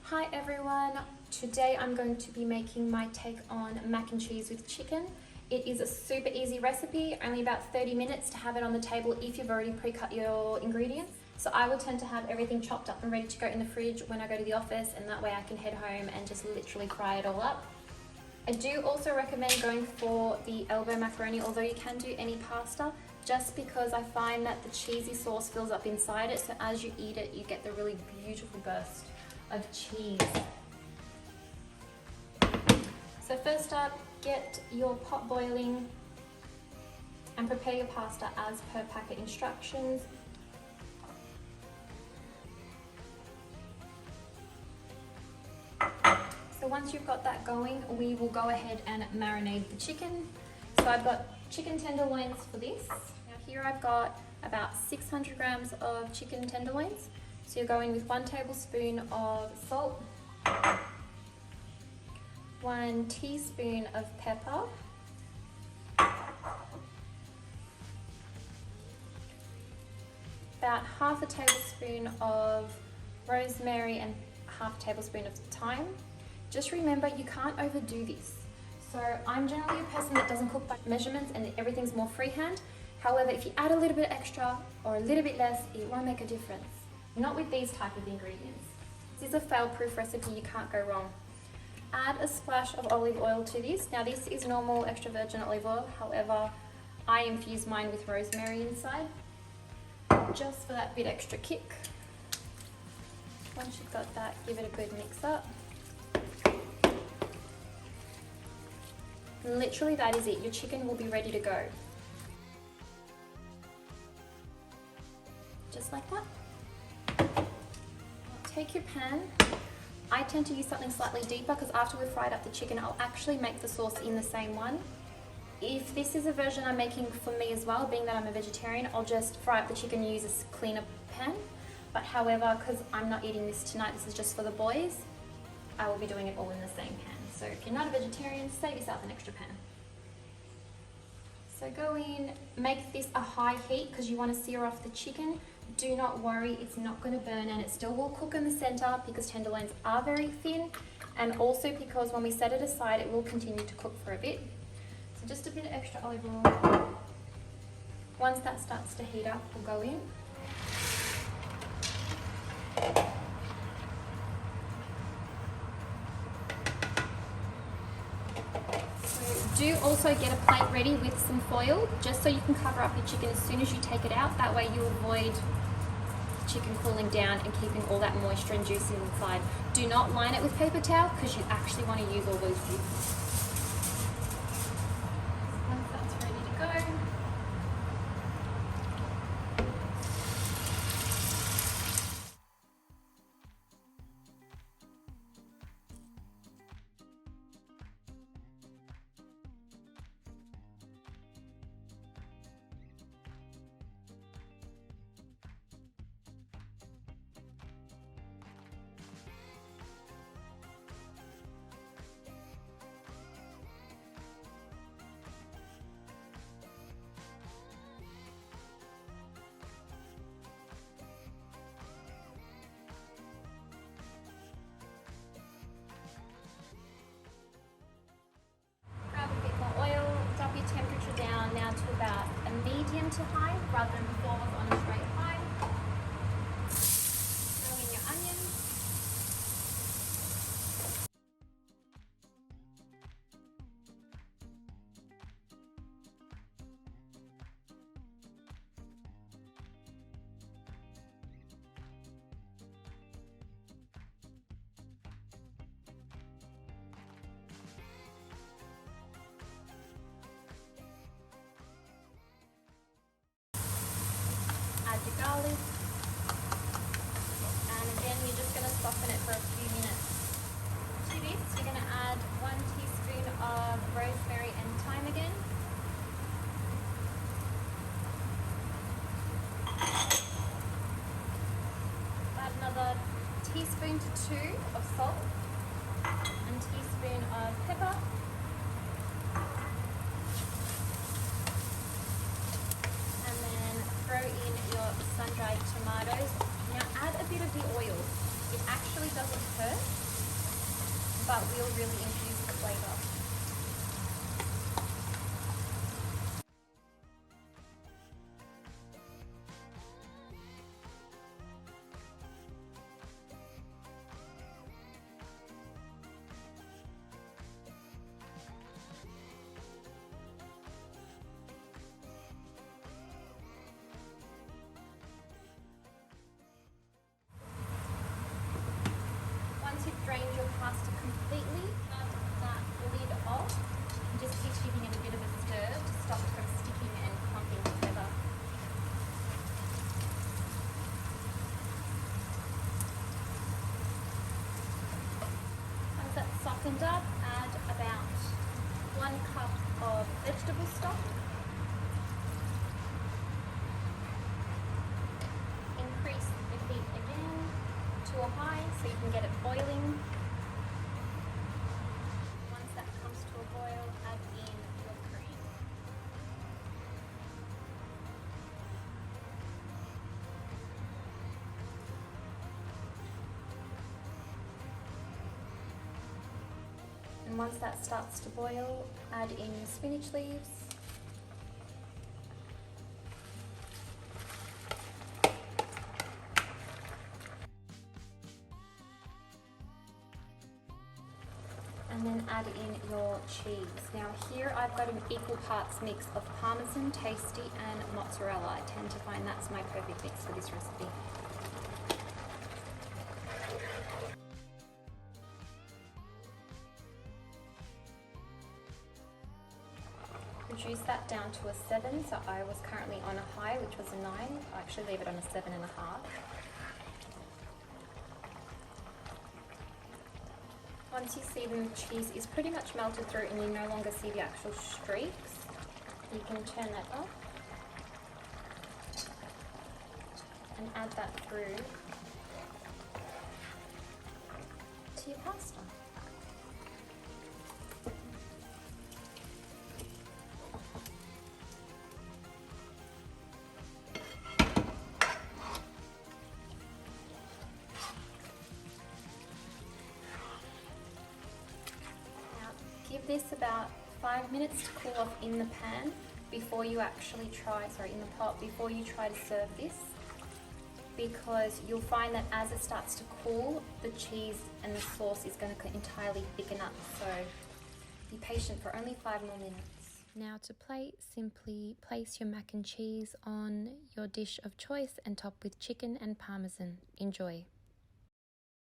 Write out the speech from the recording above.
Hi everyone, today I'm going to be making my take on mac and cheese with chicken. It is a super easy recipe, only about 30 minutes to have it on the table if you've already pre-cut your ingredients. So I will tend to have everything chopped up and ready to go in the fridge when I go to the office, and that way I can head home and just literally fry it all up. I do also recommend going for the elbow macaroni, although you can do any pasta, just because I find that the cheesy sauce fills up inside it, so as you eat it you get the really beautiful burst of cheese. So first up, get your pot boiling and prepare your pasta as per packet instructions. So once you've got that going, we will go ahead and marinate the chicken. So I've got chicken tenderloins for this. Now here I've got about 600 grams of chicken tenderloins. So you're going with 1 tablespoon of salt, 1 teaspoon of pepper, about half a tablespoon of rosemary and half a tablespoon of thyme. Just remember, you can't overdo this. So I'm generally a person that doesn't cook by measurements and everything's more freehand. However, if you add a little bit extra or a little bit less, it won't make a difference. Not with these type of ingredients. This is a fail-proof recipe, you can't go wrong. Add a splash of olive oil to this. Now this is normal extra virgin olive oil, however, I infuse mine with rosemary inside, just for that bit extra kick. Once you've got that, give it a good mix up. And literally that is it, your chicken will be ready to go. Just like that. Take your pan. I tend to use something slightly deeper because after we've fried up the chicken, I'll actually make the sauce in the same one. If this is a version I'm making for me as well, being that I'm a vegetarian, I'll just fry up the chicken and use a cleaner pan. But however, because I'm not eating this tonight, this is just for the boys, I will be doing it all in the same pan. So if you're not a vegetarian, save yourself an extra pan. So go in, make this a high heat because you want to sear off the chicken. Do not worry, it's not going to burn and it still will cook in the center because tenderloins are very thin, and also because when we set it aside it will continue to cook for a bit. So just a bit of extra olive oil. Once that starts to heat up, we'll go in. Do also get a plate ready with some foil, just so you can cover up your chicken as soon as you take it out. That way you avoid chicken cooling down and keeping all that moisture and juice inside. Do not line it with paper towel because you actually want to use all those juices. Once that's ready to go, temperature down now to about a medium to high rather than before was on a straight high. Throw in your onions. Add your garlic, and again you're just going to soften it for a few minutes. To this you're going to add 1 teaspoon of rosemary and thyme again. Add another teaspoon to 2 of salt and teaspoon of pepper. Throw in your sun-dried tomatoes. Now add a bit of the oil. It actually does doesn't hurt, but will really infuse the flavour. Once you've drained your pasta completely, have that lid off and just keep giving it a bit of a stir to stop it from sticking and clumping together. Once that's softened up, add about 1 cup of vegetable stock. Increase the heat again to a high so you can get it boiling. Once that comes to a boil, add in your cream. And once that starts to boil, add in your spinach leaves. And then add in your cheese. Now here I've got an equal parts mix of Parmesan, Tasty and mozzarella. I tend to find that's my perfect mix for this recipe. Reduce that down to a 7, so I was currently on a high, which was a 9. I'll actually leave it on a 7.5. Once you see the cheese is pretty much melted through and you no longer see the actual streaks, you can turn that off and add that through to your pasta. Give this about 5 minutes to cool off in the pan before you actually try, in the pot, before you try to serve this, because you'll find that as it starts to cool, the cheese and the sauce is going to entirely thicken up, so be patient for only 5 more minutes. Now to plate, simply place your mac and cheese on your dish of choice and top with chicken and parmesan. Enjoy.